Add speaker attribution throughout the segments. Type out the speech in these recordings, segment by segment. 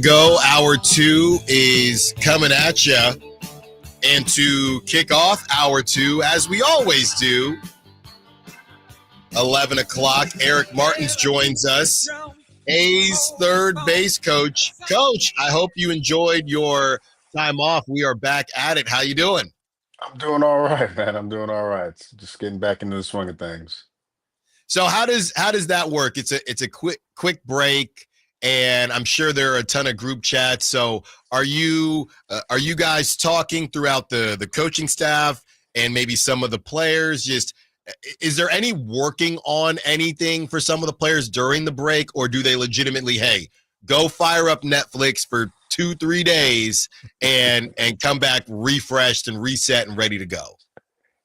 Speaker 1: Go. Hour two is coming at you. And to kick off hour two, as we always do, 11 o'clock, Eric Martins joins us. A's third base coach. Coach, I hope you enjoyed your time off. We are back at it. How you doing?
Speaker 2: I'm doing all right, man. I'm doing all right. Just getting back into the swing of things.
Speaker 1: So how does that work? It's a quick break, and I'm sure there are a ton of group chats. So are you guys talking throughout the coaching staff and maybe some of the players? Just is there any working on anything for some of the players during the break, or do they legitimately, hey, go fire up Netflix for 2-3 days and come back refreshed and reset and ready to go?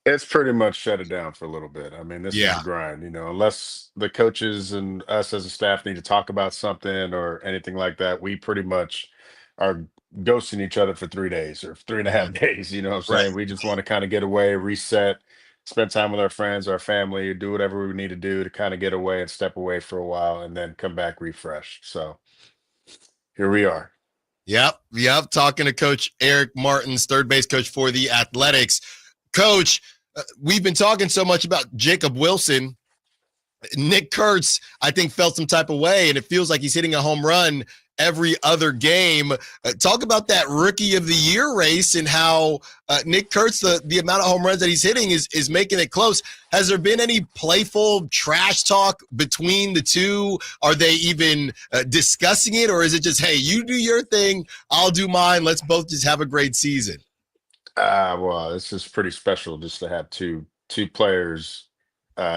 Speaker 2: It's pretty much shut it down for a little bit. I mean, this is
Speaker 1: Yeah,
Speaker 2: the grind, unless the coaches and us as a staff need to talk about something or anything like that, we pretty much are ghosting each other for 3 days or three and a half days. You know what I'm
Speaker 1: right.
Speaker 2: saying? We just want to kind of get away, reset, spend time with our friends, our family, do whatever we need to do to kind of get away and step away for a while and then come back refreshed. So here we are.
Speaker 1: Yep. Talking to Coach Eric Martins, third base coach for the Athletics. Coach, we've been talking so much about Jacob Wilson. Nick Kurtz, I think, felt some type of way, and it feels like he's hitting a home run every other game. Talk about that rookie of the year race and how Nick Kurtz, the amount of home runs that he's hitting is making it close. Has there been any playful trash talk between the two? Are they even discussing it, or is it just, hey, you do your thing, I'll do mine, let's both just have a great season?
Speaker 2: Well, it's just pretty special just to have two players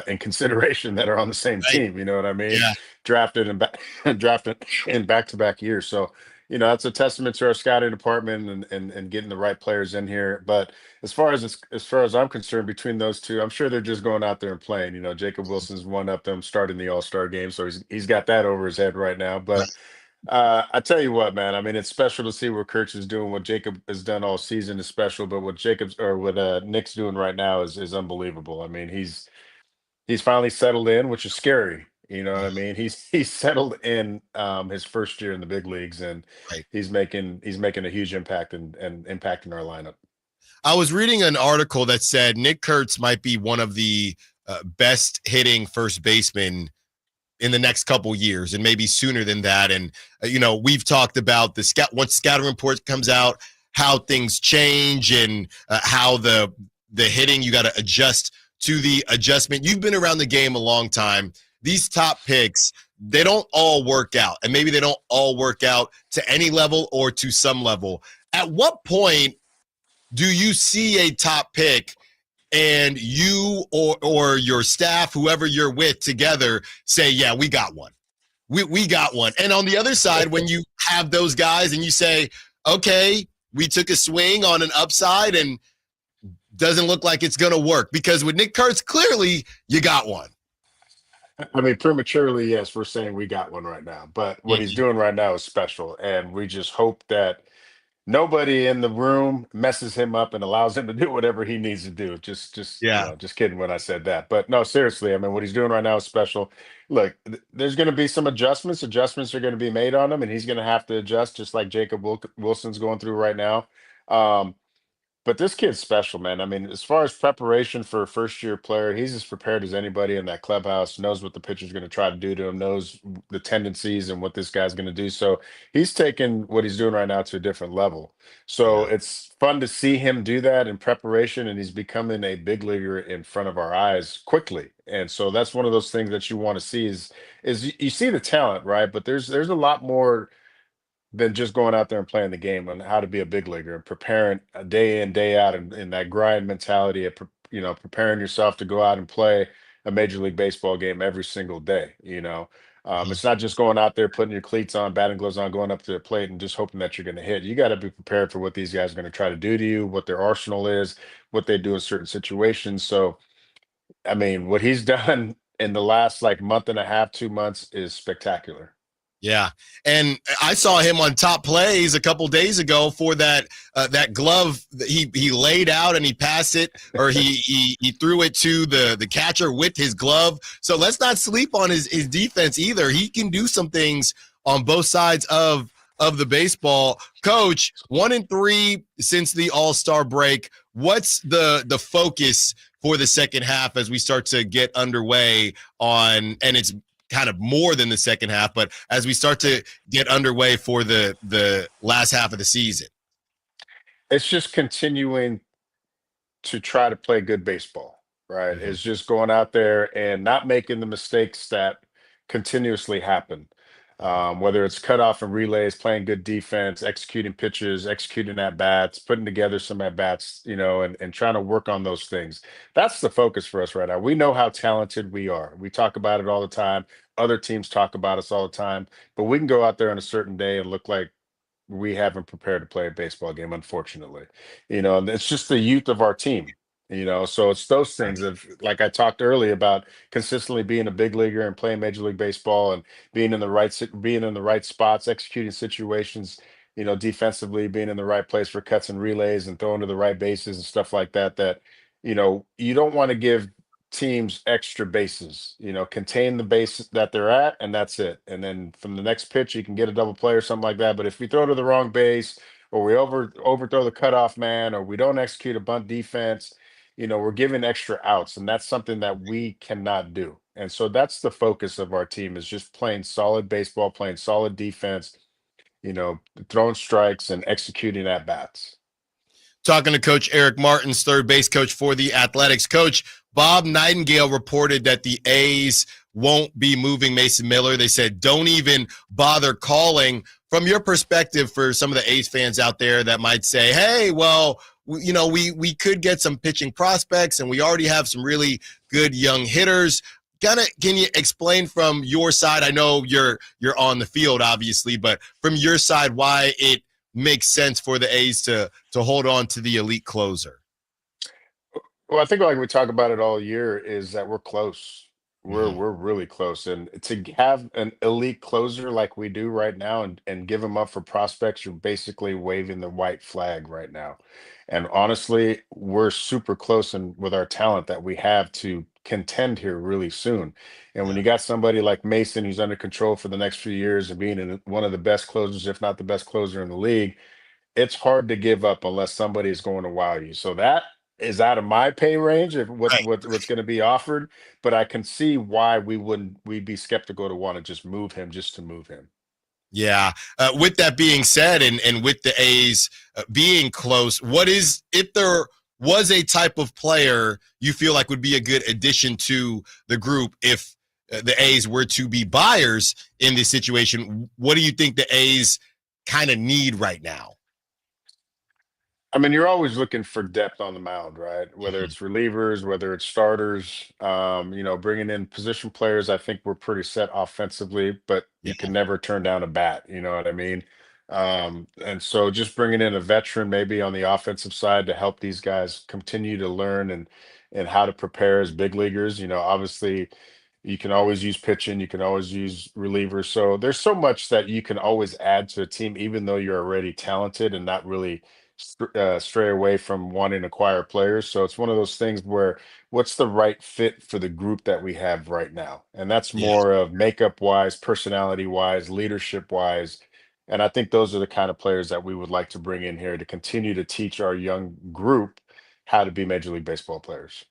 Speaker 2: in consideration that are on the same
Speaker 1: Right?
Speaker 2: team. You know what I mean?
Speaker 1: Yeah.
Speaker 2: Drafted and drafted in back-to-back years. So, that's a testament to our scouting department and getting the right players in here. But as far as I'm concerned, between those two, I'm sure they're just going out there and playing. Jacob Wilson's one up them starting the All-Star game, so he's got that over his head right now.
Speaker 1: Right.
Speaker 2: But I tell you what, man. I mean, it's special to see what Kurtz is doing. What Jacob has done all season is special, but what Nick's doing right now is unbelievable. I mean, he's finally settled in, which is scary. You know what I mean? He's settled in his first year in the big leagues, and
Speaker 1: Right.
Speaker 2: he's making a huge impact and impacting our lineup.
Speaker 1: I was reading an article that said Nick Kurtz might be one of the best hitting first basemen in the next couple years, and maybe sooner than that. And we've talked about the scout once scouting report comes out, how things change and how the hitting, you got to adjust to the adjustment. You've been around the game a long time. These top picks, they don't all work out, and maybe they don't all work out to any level or to some level. At what point do you see a top pick and you or your staff, whoever you're with together, say, yeah, we got one. We got one. And on the other side, when you have those guys and you say, okay, we took a swing on an upside and doesn't look like it's going to work. Because with Nick Kurtz, clearly you got one.
Speaker 2: I mean, prematurely, yes, we're saying we got one right now, but what he's doing right now is special, and we just hope that nobody in the room messes him up and allows him to do whatever he needs to do.
Speaker 1: Yeah.
Speaker 2: Just kidding when I said that. But no, seriously, I mean, what he's doing right now is special. Look, there's going to be some adjustments. Adjustments are going to be made on him, and he's going to have to adjust, just like Wilson's going through right now. Um, but this kid's special, man. I mean, as far as preparation for a first year player, he's as prepared as anybody in that clubhouse, knows what the pitcher's going to try to do to him, knows the tendencies and what this guy's going to do. So he's taken what he's doing right now to a different level. So
Speaker 1: Yeah.
Speaker 2: it's fun to see him do that in preparation, and he's becoming a big leaguer in front of our eyes quickly. And so that's one of those things that you want to see is you see the talent, right? But there's a lot more than just going out there and playing the game on how to be a big leaguer and preparing a day in, day out, and that grind mentality of preparing yourself to go out and play a Major League Baseball game every single day. It's not just going out there, putting your cleats on, batting gloves on, going up to the plate and just hoping that you're going to hit. You got to be prepared for what these guys are going to try to do to you, what their arsenal is, what they do in certain situations. So I mean, what he's done in the last like month and a half, 2 months is spectacular.
Speaker 1: Yeah, and I saw him on Top Plays a couple days ago for that glove that he laid out and he passed it, or he threw it to the catcher with his glove. So let's not sleep on his defense either. He can do some things on both sides of of the baseball. Coach, 1-3 since the All-Star break. What's the focus for the second half as we start to get underway on, and it's kind of more than the second half, but as we start to get underway for the last half of the season?
Speaker 2: It's just continuing to try to play good baseball, right?
Speaker 1: Mm-hmm.
Speaker 2: It's just going out there and not making the mistakes that continuously happen. Whether it's cutoff and relays, playing good defense, executing pitches, executing at bats, putting together some at bats, and trying to work on those things. That's the focus for us right now. We know how talented we are. We talk about it all the time. Other teams talk about us all the time, but we can go out there on a certain day and look like we haven't prepared to play a baseball game, unfortunately. And it's just the youth of our team. So it's those things of, like I talked earlier about, consistently being a big leaguer and playing Major League Baseball and being in the right spots, executing situations, defensively, being in the right place for cuts and relays and throwing to the right bases and stuff like that. That you don't want to give teams extra bases. Contain the base that they're at, and that's it. And then from the next pitch, you can get a double play or something like that. But if we throw to the wrong base, or we overthrow the cutoff man, or we don't execute a bunt defense, we're giving extra outs, and that's something that we cannot do. And so that's the focus of our team, is just playing solid baseball, playing solid defense, you know, throwing strikes and executing at bats.
Speaker 1: Talking to Coach Eric Martins, third base coach for the Athletics. Coach, Bob Nightingale reported that the A's won't be moving Mason Miller. They said, don't even bother calling. From your perspective, for some of the A's fans out there that might say, hey, well, we could get some pitching prospects and we already have some really good young hitters. Can you explain from your side? I know you're on the field, obviously, but from your side, why it makes sense for the A's to hold on to the elite closer?
Speaker 2: Well, I think like we talk about it all year is that we're close. We're
Speaker 1: Mm-hmm.
Speaker 2: we're really close, and to have an elite closer like we do right now, and give them up for prospects, you're basically waving the white flag right now. And honestly, we're super close, and with our talent that we have to contend here really soon. And when
Speaker 1: Yeah.
Speaker 2: you got somebody like Mason who's under control for the next few years and being one of the best closers, if not the best closer in the league, it's hard to give up unless somebody is going to wow you. So that is out of my pay range of
Speaker 1: Right.
Speaker 2: what's going to be offered, but I can see why we'd be skeptical to want to just move him just to move him.
Speaker 1: Yeah. With that being said, and with the A's being close, if there was a type of player you feel like would be a good addition to the group if the A's were to be buyers in this situation? What do you think the A's kind of need right now?
Speaker 2: I mean, you're always looking for depth on the mound, right? Whether
Speaker 1: Mhm.
Speaker 2: it's relievers, whether it's starters, bringing in position players. I think we're pretty set offensively, but
Speaker 1: Yeah.
Speaker 2: you can never turn down a bat. You know what I mean? And so just bringing in a veteran maybe on the offensive side to help these guys continue to learn and how to prepare as big leaguers. Obviously you can always use pitching, you can always use relievers. So there's so much that you can always add to a team, even though you're already talented and not really stray away from wanting to acquire players. So it's one of those things where what's the right fit for the group that we have right now? And that's
Speaker 1: Yeah.
Speaker 2: more of makeup wise, personality wise, leadership wise. And I think those are the kind of players that we would like to bring in here to continue to teach our young group how to be Major League Baseball players.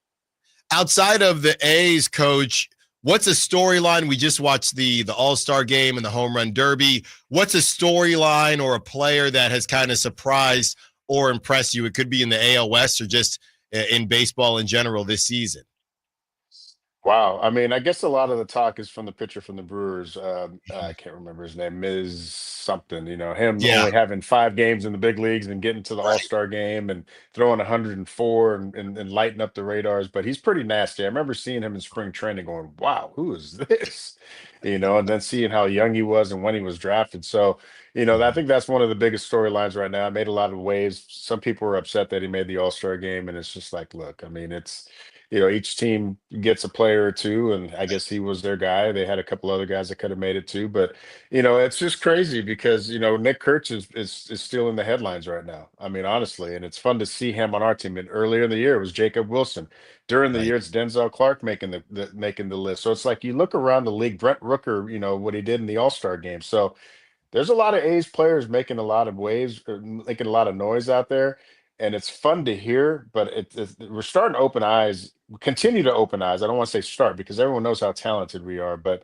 Speaker 1: Outside of the A's, coach, what's a storyline? We just watched the All-Star game and the home run derby. What's a storyline or a player that has kind of surprised or impressed you? It could be in the AL West or just in baseball in general this season.
Speaker 2: Wow. I mean, I guess a lot of the talk is from the pitcher from the Brewers. I can't remember his name, Ms. something, him
Speaker 1: Yeah.
Speaker 2: only having 5 games in the big leagues and getting to the
Speaker 1: Right.
Speaker 2: All-Star game and throwing 104 and lighting up the radars. But he's pretty nasty. I remember seeing him in spring training going, wow, who is this? And then seeing how young he was and when he was drafted. So, I
Speaker 1: Mhm.
Speaker 2: think that's one of the biggest storylines right now. I made a lot of waves. Some people were upset that he made the All-Star game. And it's just like, look, I mean, each team gets a player or two, and I guess he was their guy. They had a couple other guys that could have made it too, but it's just crazy because Nick Kurtz is still in the headlines right now. I mean, honestly, and it's fun to see him on our team. And earlier in the year, it was Jacob Wilson. During the
Speaker 1: Right.
Speaker 2: year, it's Denzel Clark making the list. So it's like you look around the league, Brent Rooker, what he did in the All-Star game. So there's a lot of A's players making a lot of waves, or making a lot of noise out there, and it's fun to hear. But we're starting to open eyes, continue to open eyes. I don't want to say start because everyone knows how talented we are, but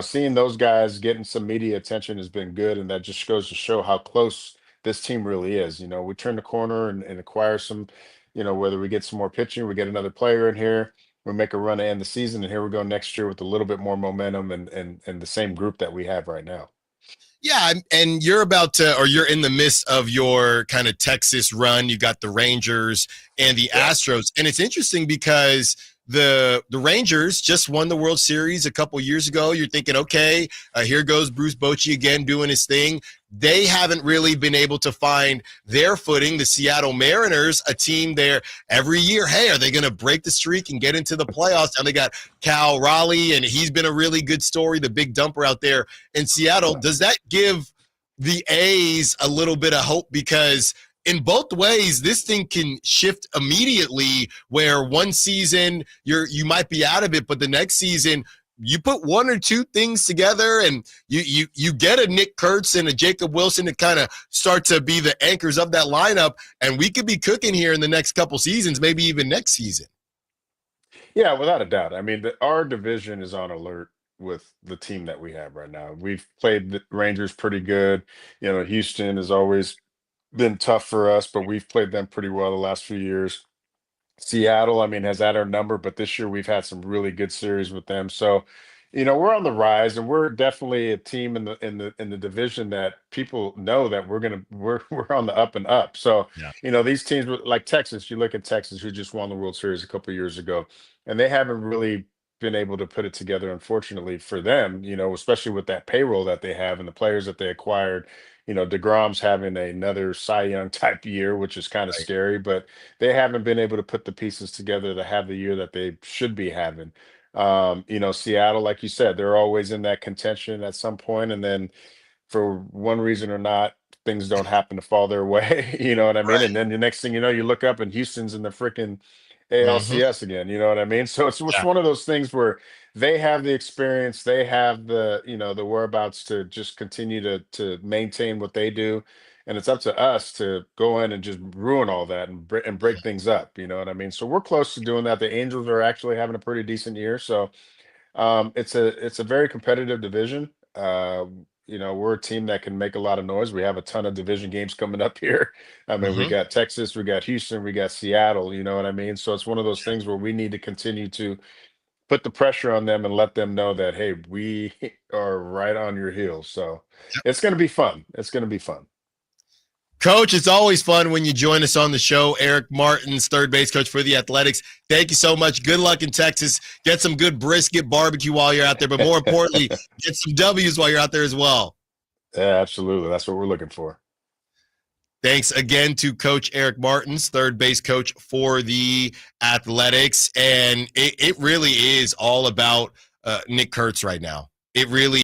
Speaker 2: seeing those guys getting some media attention has been good, and that just goes to show how close this team really is. We turn the corner and acquire some, whether we get some more pitching, we get another player in here, we make a run to end the season, and here we go next year with a little bit more momentum and the same group that we have right now.
Speaker 1: Yeah, and you're about to, or you're in the midst of your kind of Texas run. You got the Rangers and the Astros, and it's interesting because the Rangers just won the World Series a couple years ago. You're thinking, okay, here goes Bruce Bochy again doing his thing. They haven't really been able to find their footing. The Seattle Mariners, a team there every year, hey, are they going to break the streak and get into the playoffs? And they got Cal Raleigh, and he's been a really good story, the big dumper out there in Seattle. Does that give the A's a little bit of hope? Because in both ways, this thing can shift immediately, where one season you might be out of it, but the next season you put one or two things together and you get a Nick Kurtz and a Jacob Wilson to kind of start to be the anchors of that lineup, and we could be cooking here in the next couple seasons, maybe even next season.
Speaker 2: Yeah, without a doubt. I mean, our division is on alert with the team that we have right now. We've played the Rangers pretty good. Houston has always been tough for us, but we've played them pretty well the last few years. Seattle, I mean, has had our number, but this year we've had some really good series with them. So, we're on the rise, and we're definitely a team in the division that people know that we're on the up and up. So,
Speaker 1: Yeah.
Speaker 2: These teams like Texas, you look at Texas, who just won the World Series a couple years ago, and they haven't really been able to put it together, unfortunately for them, especially with that payroll that they have and the players that they acquired. DeGrom's having another Cy Young type year, which is kind of
Speaker 1: Right.
Speaker 2: scary, but they haven't been able to put the pieces together to have the year that they should be having. Seattle, like you said, they're always in that contention at some point, and then for one reason or not, things don't happen to fall their way. You know what I mean?
Speaker 1: Right.
Speaker 2: And then the next thing you know, you look up and Houston's in the freaking
Speaker 1: Mm-hmm.
Speaker 2: ALCS again. You know what I mean? So it's
Speaker 1: Yeah.
Speaker 2: one of those things where they have the experience, they have the whereabouts to just continue to maintain what they do, and it's up to us to go in and just ruin all that and break things up. You know what I mean? So we're close to doing that. The Angels are actually having a pretty decent year, so it's a very competitive division. We're a team that can make a lot of noise. We have a ton of division games coming up here. I mean, we
Speaker 1: Mm-hmm.
Speaker 2: got Texas, we got Houston, we got Seattle. You know what I mean? So it's one of those things where we need to continue to put the pressure on them and let them know that, hey, we are right on your heels. So it's going to be fun. It's going to be fun.
Speaker 1: Coach, it's always fun when you join us on the show. Eric Martins, third base coach for the Athletics. Thank you so much. Good luck in Texas. Get some good brisket barbecue while you're out there, but more importantly, get some W's while you're out there as well.
Speaker 2: Yeah, absolutely. That's what we're looking for.
Speaker 1: Thanks again to Coach Eric Martins, third base coach for the Athletics. And it really is all about Nick Kurtz right now. It really